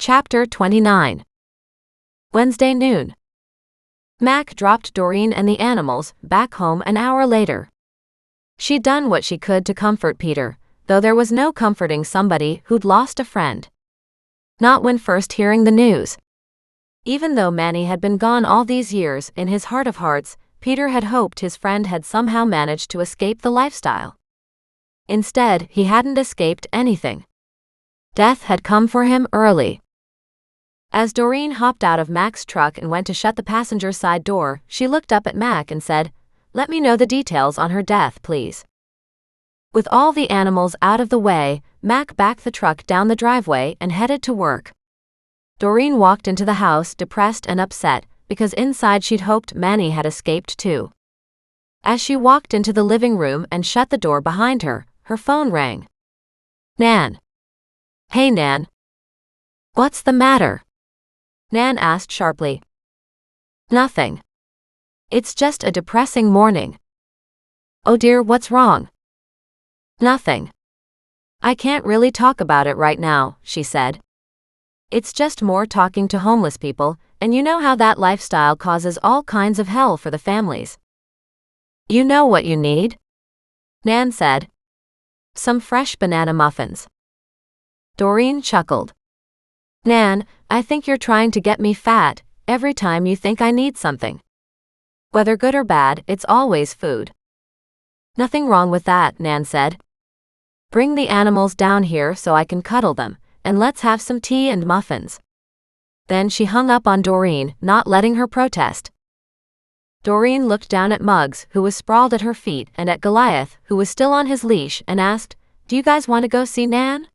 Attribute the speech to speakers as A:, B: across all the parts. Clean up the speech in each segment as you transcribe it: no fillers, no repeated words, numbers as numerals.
A: Chapter 29. Wednesday noon. Mac dropped Doreen and the animals back home an hour later. She'd done what she could to comfort Peter, though there was no comforting somebody who'd lost a friend. Not when first hearing the news. Even though Manny had been gone all these years, in his heart of hearts, Peter had hoped his friend had somehow managed to escape the lifestyle. Instead, he hadn't escaped anything. Death had come for him early. As Doreen hopped out of Mac's truck and went to shut the passenger side door, she looked up at Mac and said, "Let me know the details on her death, please." With all the animals out of the way, Mac backed the truck down the driveway and headed to work. Doreen walked into the house depressed and upset, because inside she'd hoped Manny had escaped too. As she walked into the living room and shut the door behind her, her phone rang. "Nan." "Hey, Nan." "What's the matter?" Nan asked sharply. "Nothing. It's just a depressing morning." "Oh dear, what's wrong?" "Nothing. I can't really talk about it right now," she said. "It's just more talking to homeless people, and you know how that lifestyle causes all kinds of hell for the families." "You know what you need?" Nan said. "Some fresh banana muffins." Doreen chuckled. "Nan, I think you're trying to get me fat every time you think I need something. Whether good or bad, it's always food." "Nothing wrong with that," Nan said. "Bring the animals down here so I can cuddle them, and let's have some tea and muffins." Then she hung up on Doreen, not letting her protest. Doreen looked down at Muggs, who was sprawled at her feet, and at Goliath, who was still on his leash, and asked, "Do you guys want to go see Nan?"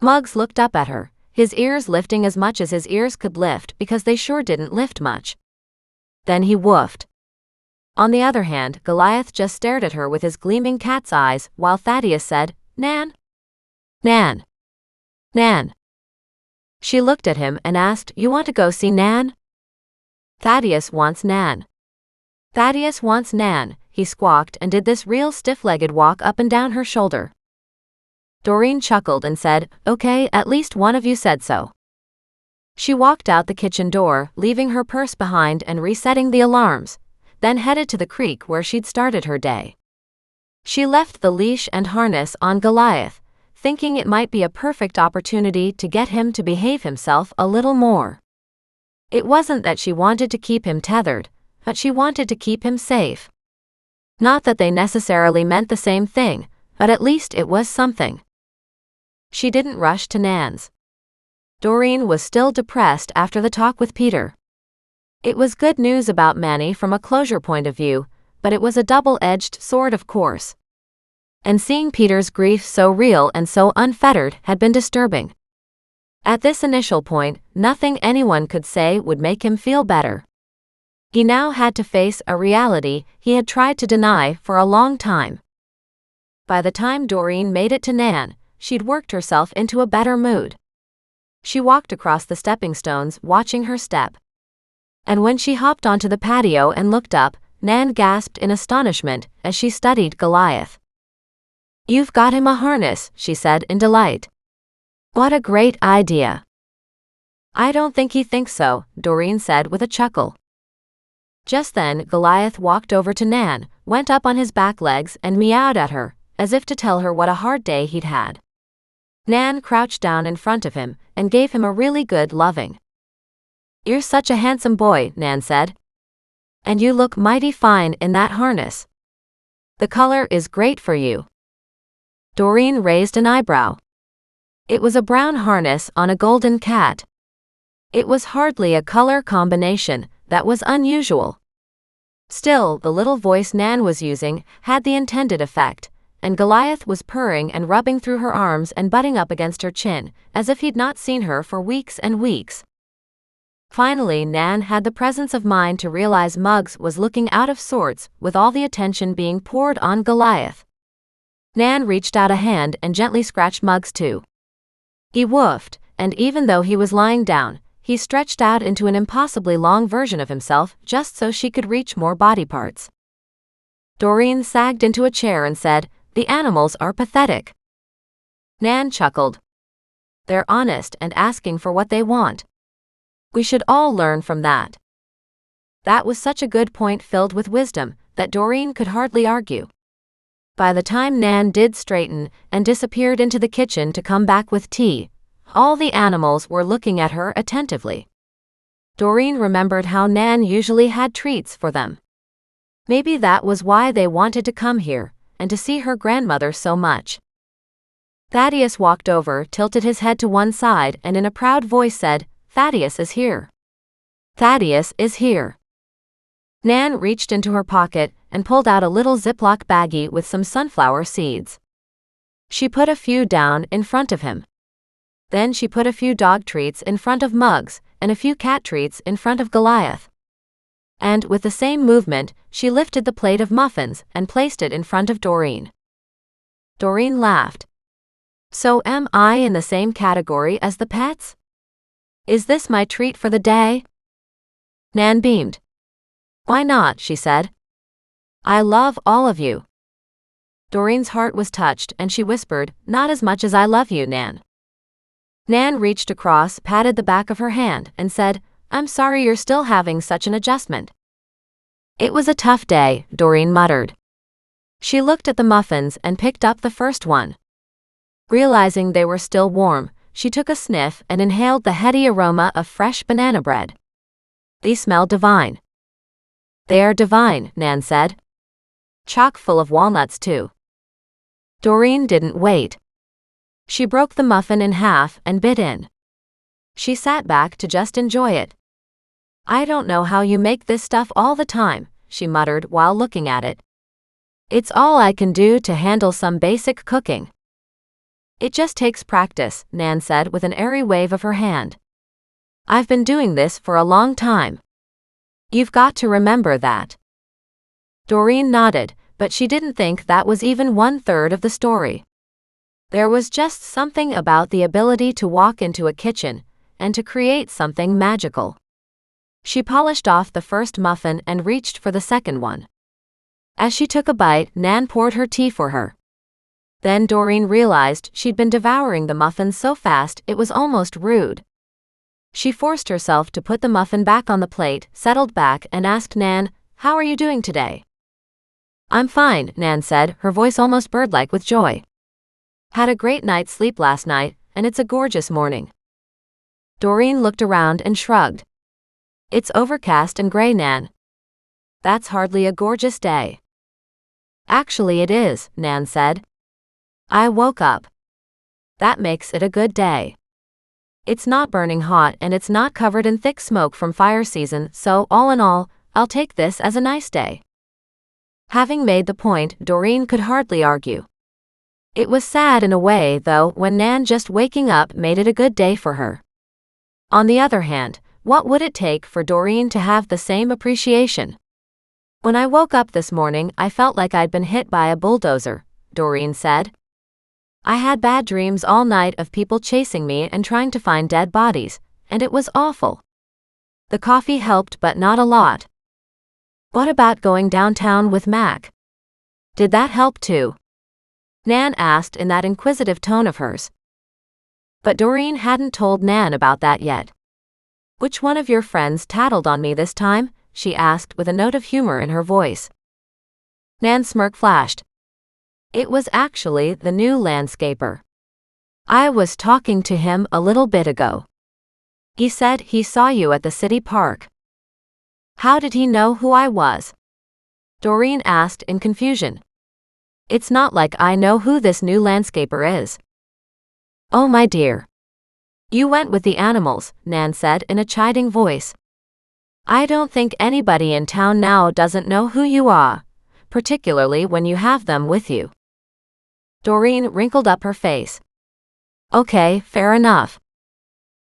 A: Muggs looked up at her, his ears lifting as much as his ears could lift because they sure didn't lift much. Then he woofed. On the other hand, Goliath just stared at her with his gleaming cat's eyes, while Thaddeus said, "Nan? Nan? Nan?" She looked at him and asked, "You want to go see Nan?" "Thaddeus wants Nan." "Thaddeus wants Nan," he squawked and did this real stiff-legged walk up and down her shoulder. Doreen chuckled and said, "Okay, at least one of you said so." She walked out the kitchen door, leaving her purse behind and resetting the alarms, then headed to the creek where she'd started her day. She left the leash and harness on Goliath, thinking it might be a perfect opportunity to get him to behave himself a little more. It wasn't that she wanted to keep him tethered, but she wanted to keep him safe. Not that they necessarily meant the same thing, but at least it was something. She didn't rush to Nan's. Doreen was still depressed after the talk with Peter. It was good news about Manny from a closure point of view, but it was a double-edged sword, of course. And seeing Peter's grief so real and so unfettered had been disturbing. At this initial point, nothing anyone could say would make him feel better. He now had to face a reality he had tried to deny for a long time. By the time Doreen made it to Nan, she'd worked herself into a better mood. She walked across the stepping stones, watching her step. And when she hopped onto the patio and looked up, Nan gasped in astonishment as she studied Goliath. "You've got him a harness," she said in delight. "What a great idea." "I don't think he thinks so," Doreen said with a chuckle. Just then, Goliath walked over to Nan, went up on his back legs and meowed at her, as if to tell her what a hard day he'd had. Nan crouched down in front of him and gave him a really good loving. "You're such a handsome boy," Nan said. "And you look mighty fine in that harness. The color is great for you." Doreen raised an eyebrow. It was a brown harness on a golden cat. It was hardly a color combination that was unusual. Still, the little voice Nan was using had the intended effect, and Goliath was purring and rubbing through her arms and butting up against her chin, as if he'd not seen her for weeks and weeks. Finally, Nan had the presence of mind to realize Muggs was looking out of sorts with all the attention being poured on Goliath. Nan reached out a hand and gently scratched Muggs too. He woofed, and even though he was lying down, he stretched out into an impossibly long version of himself just so she could reach more body parts. Doreen sagged into a chair and said, "The animals are pathetic." Nan chuckled. They're honest and asking for what they want. We should all learn from that. That was such a good point filled with wisdom that Doreen could hardly argue. By the time Nan did straighten and disappeared into the kitchen to come back with tea, all the animals were looking at her attentively. Doreen remembered how Nan usually had treats for them. Maybe that was why they wanted to come here and to see her grandmother so much. Thaddeus walked over, tilted his head to one side, and in a proud voice said, "Thaddeus is here. Thaddeus is here." Nan reached into her pocket and pulled out a little Ziploc baggie with some sunflower seeds. She put a few down in front of him. Then she put a few dog treats in front of Muggs and a few cat treats in front of Goliath. And with the same movement, she lifted the plate of muffins and placed it in front of Doreen. Doreen laughed. "So am I in the same category as the pets? Is this my treat for the day?" Nan beamed. "Why not?" she said. "I love all of you." Doreen's heart was touched and she whispered, "Not as much as I love you, Nan." Nan reached across, patted the back of her hand, and said, "I'm sorry you're still having such an adjustment." "It was a tough day," Doreen muttered. She looked at the muffins and picked up the first one. Realizing they were still warm, she took a sniff and inhaled the heady aroma of fresh banana bread. "They smell divine." "They are divine," Nan said. "Chock full of walnuts, too." Doreen didn't wait. She broke the muffin in half and bit in. She sat back to just enjoy it. "I don't know how you make this stuff all the time," she muttered while looking at it. "It's all I can do to handle some basic cooking." "It just takes practice," Nan said with an airy wave of her hand. "I've been doing this for a long time. You've got to remember that." Doreen nodded, but she didn't think that was even 1/3 of the story. There was just something about the ability to walk into a kitchen and to create something magical. She polished off the first muffin and reached for the second one. As she took a bite, Nan poured her tea for her. Then Doreen realized she'd been devouring the muffins so fast it was almost rude. She forced herself to put the muffin back on the plate, settled back, and asked Nan, "How are you doing today?" "I'm fine," Nan said, her voice almost bird-like with joy. "Had a great night's sleep last night, and it's a gorgeous morning." Doreen looked around and shrugged. "It's overcast and gray, Nan." "That's hardly a gorgeous day." "Actually it is," Nan said. "I woke up. That makes it a good day. It's not burning hot and it's not covered in thick smoke from fire season, so all in all, I'll take this as a nice day." Having made the point, Doreen could hardly argue. It was sad in a way, though, when Nan just waking up made it a good day for her. On the other hand, what would it take for Doreen to have the same appreciation? "When I woke up this morning, I felt like I'd been hit by a bulldozer," Doreen said. "I had bad dreams all night of people chasing me and trying to find dead bodies, and it was awful. The coffee helped, but not a lot." "What about going downtown with Mac? Did that help too?" Nan asked in that inquisitive tone of hers. But Doreen hadn't told Nan about that yet. "Which one of your friends tattled on me this time?" she asked with a note of humor in her voice. Nan's smirk flashed. "It was actually the new landscaper. I was talking to him a little bit ago. He said he saw you at the city park." "How did he know who I was?" Doreen asked in confusion. "It's not like I know who this new landscaper is." "Oh my dear. You went with the animals," Nan said in a chiding voice. "I don't think anybody in town now doesn't know who you are, particularly when you have them with you." Doreen wrinkled up her face. "Okay, fair enough.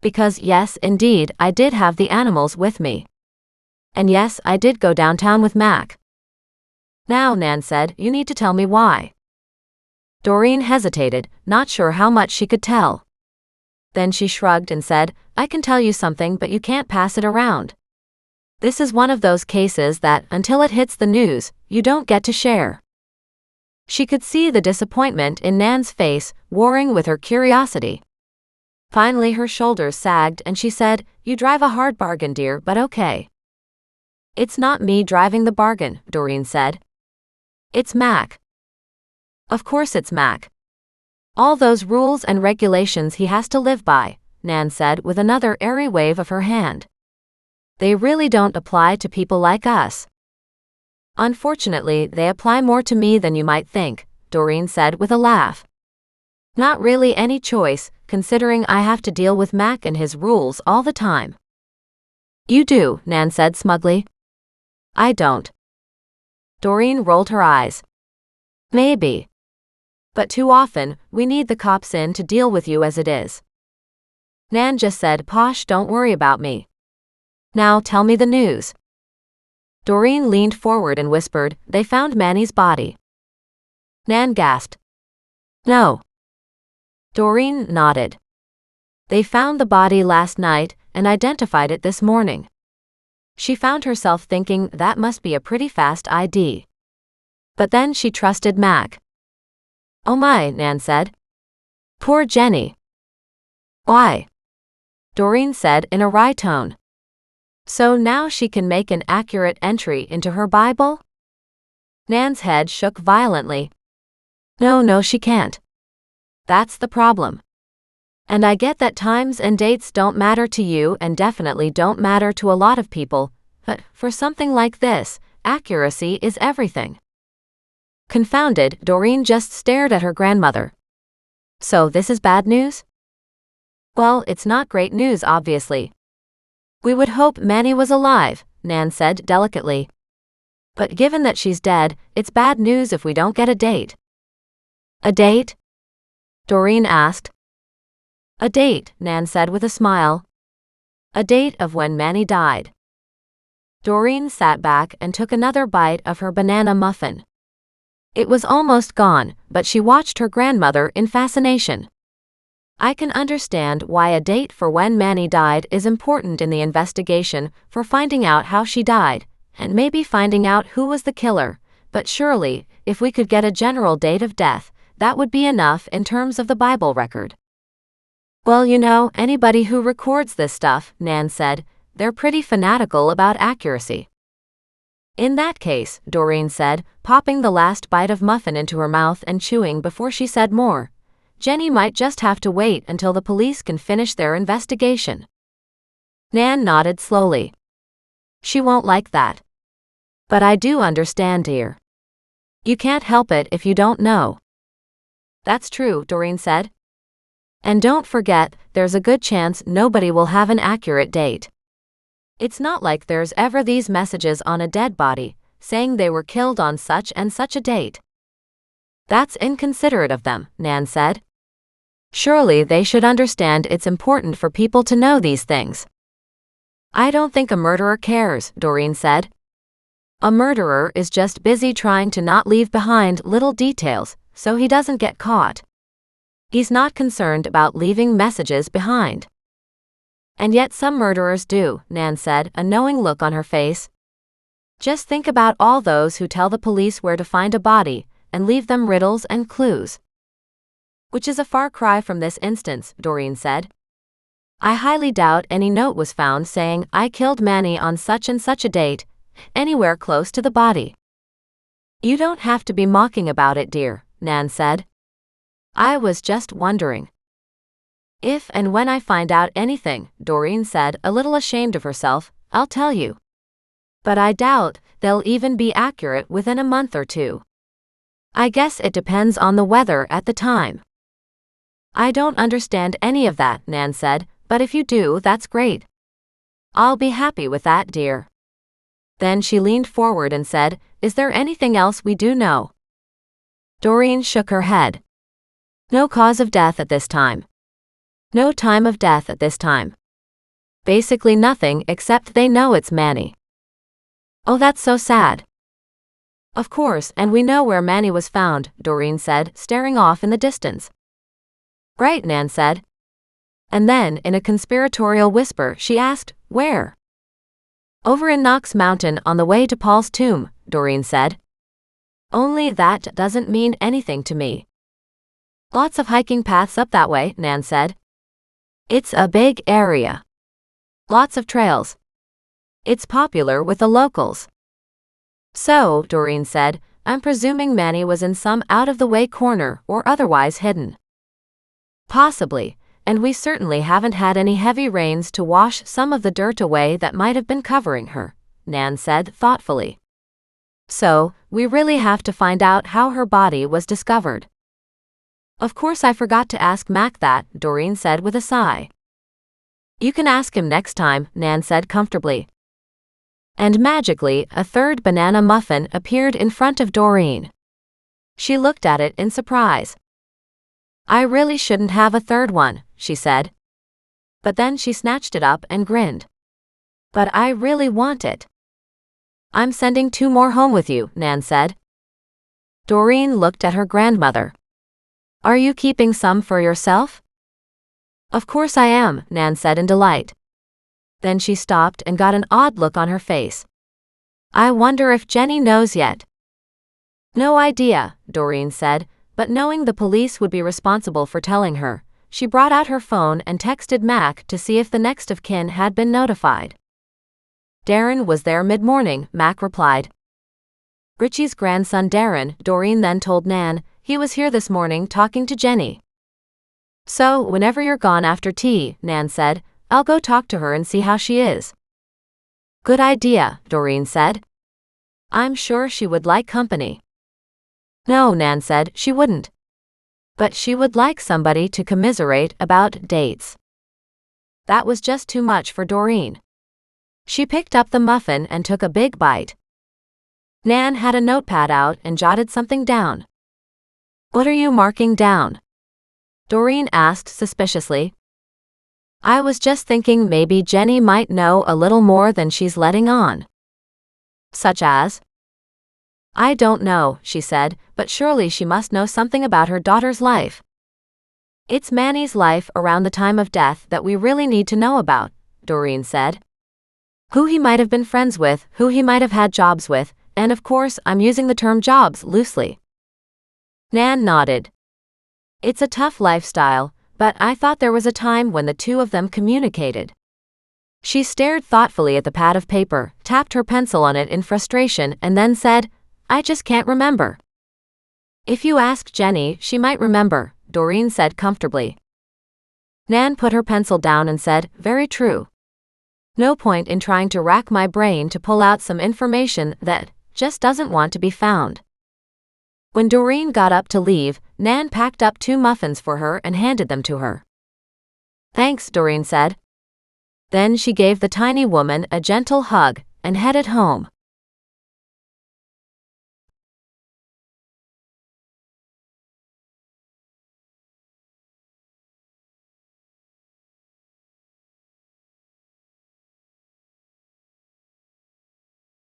A: Because yes, indeed, I did have the animals with me. And yes, I did go downtown with Mac." "Now," Nan said, "you need to tell me why." Doreen hesitated, not sure how much she could tell. Then she shrugged and said, "I can tell you something, but you can't pass it around. This is one of those cases that, until it hits the news, you don't get to share." She could see the disappointment in Nan's face, warring with her curiosity. Finally her shoulders sagged and she said, "You drive a hard bargain, dear, but okay." "It's not me driving the bargain," Doreen said. "It's Mac." "Of course it's Mac. All those rules and regulations he has to live by," Nan said with another airy wave of her hand. "They really don't apply to people like us." "Unfortunately, they apply more to me than you might think," Doreen said with a laugh. "Not really any choice, considering I have to deal with Mac and his rules all the time." "You do," Nan said smugly. "I don't." Doreen rolled her eyes. "Maybe. But too often, we need the cops in to deal with you as it is." Nan just said, "Posh, don't worry about me. Now tell me the news." Doreen leaned forward and whispered, "They found Manny's body." Nan gasped. "No." Doreen nodded. "They found the body last night and identified it this morning." She found herself thinking that must be a pretty fast ID. But then she trusted Mac. "Oh my," Nan said. "Poor Jenny." "Why?" Doreen said in a wry tone. "So now she can make an accurate entry into her Bible?" Nan's head shook violently. No, she can't. That's the problem. And I get that times and dates don't matter to you and definitely don't matter to a lot of people, but for something like this, accuracy is everything." Confounded, Doreen just stared at her grandmother. "So this is bad news?" "Well, it's not great news, obviously. We would hope Manny was alive," Nan said delicately. "But given that she's dead, it's bad news if we don't get a date." "A date?" Doreen asked. "A date," Nan said with a smile. "A date of when Manny died." Doreen sat back and took another bite of her banana muffin. It was almost gone, but she watched her grandmother in fascination. "I can understand why a date for when Manny died is important in the investigation for finding out how she died, and maybe finding out who was the killer, but surely, if we could get a general date of death, that would be enough in terms of the Bible record." "Well, you know, anybody who records this stuff," Nan said, "they're pretty fanatical about accuracy." "In that case," Doreen said, popping the last bite of muffin into her mouth and chewing before she said more, "Jenny might just have to wait until the police can finish their investigation." Nan nodded slowly. "She won't like that. But I do understand, dear. You can't help it if you don't know." "That's true," Doreen said. "And don't forget, there's a good chance nobody will have an accurate date. It's not like there's ever these messages on a dead body, saying they were killed on such and such a date." "That's inconsiderate of them," Nan said. "Surely they should understand it's important for people to know these things." "I don't think a murderer cares," Doreen said. "A murderer is just busy trying to not leave behind little details, so he doesn't get caught. He's not concerned about leaving messages behind." "And yet some murderers do," Nan said, a knowing look on her face. "Just think about all those who tell the police where to find a body, and leave them riddles and clues." "Which is a far cry from this instance," Doreen said. "I highly doubt any note was found saying, 'I killed Manny on such and such a date,' anywhere close to the body." "You don't have to be mocking about it, dear," Nan said. "I was just wondering." "If and when I find out anything," Doreen said, a little ashamed of herself, "I'll tell you. But I doubt they'll even be accurate within a month or two. I guess it depends on the weather at the time." "I don't understand any of that," Nan said, "but if you do, that's great. I'll be happy with that, dear." Then she leaned forward and said, "Is there anything else we do know?" Doreen shook her head. "No cause of death at this time. No time of death at this time. Basically nothing except they know it's Manny." "Oh, that's so sad." "Of course, and we know where Manny was found," Doreen said, staring off in the distance. "Right," Nan said. And then, in a conspiratorial whisper, she asked, "Where?" "Over in Knox Mountain on the way to Paul's tomb," Doreen said. "Only that doesn't mean anything to me." "Lots of hiking paths up that way," Nan said. It's a big area. Lots of trails. It's popular with the locals. So, Doreen said, I'm presuming Manny was in some out-of-the-way corner or otherwise hidden. Possibly, and we certainly haven't had any heavy rains to wash some of the dirt away that might have been covering her, Nan said thoughtfully. So, we really have to find out how her body was discovered. Of course I forgot to ask Mac that, Doreen said with a sigh. You can ask him next time, Nan said comfortably. And magically, a third banana muffin appeared in front of Doreen. She looked at it in surprise. I really shouldn't have a third one, she said. But then she snatched it up and grinned. But I really want it. I'm sending 2 more home with you, Nan said. Doreen looked at her grandmother. Are you keeping some for yourself? Of course I am, Nan said in delight. Then she stopped and got an odd look on her face. I wonder if Jenny knows yet. No idea, Doreen said, but knowing the police would be responsible for telling her, she brought out her phone and texted Mac to see if the next of kin had been notified. Darren was there mid-morning, Mac replied. Richie's grandson Darren, Doreen then told Nan, he was here this morning talking to Jenny. So, whenever you're gone after tea, Nan said, I'll go talk to her and see how she is. Good idea, Doreen said. I'm sure she would like company. No, Nan said, she wouldn't. But she would like somebody to commiserate about dates. That was just too much for Doreen. She picked up the muffin and took a big bite. Nan had a notepad out and jotted something down. What are you marking down? Doreen asked suspiciously. I was just thinking maybe Jenny might know a little more than she's letting on. Such as? I don't know, she said, but surely she must know something about her daughter's life. It's Manny's life around the time of death that we really need to know about, Doreen said. Who he might have been friends with, who he might have had jobs with, and of course I'm using the term jobs loosely. Nan nodded. It's a tough lifestyle, but I thought there was a time when the two of them communicated. She stared thoughtfully at the pad of paper, tapped her pencil on it in frustration, and then said, I just can't remember. If you ask Jenny, she might remember, Doreen said comfortably. Nan put her pencil down and said, very true. No point in trying to rack my brain to pull out some information that just doesn't want to be found. When Doreen got up to leave, Nan packed up 2 muffins for her and handed them to her. Thanks, Doreen said. Then she gave the tiny woman a gentle hug and headed home.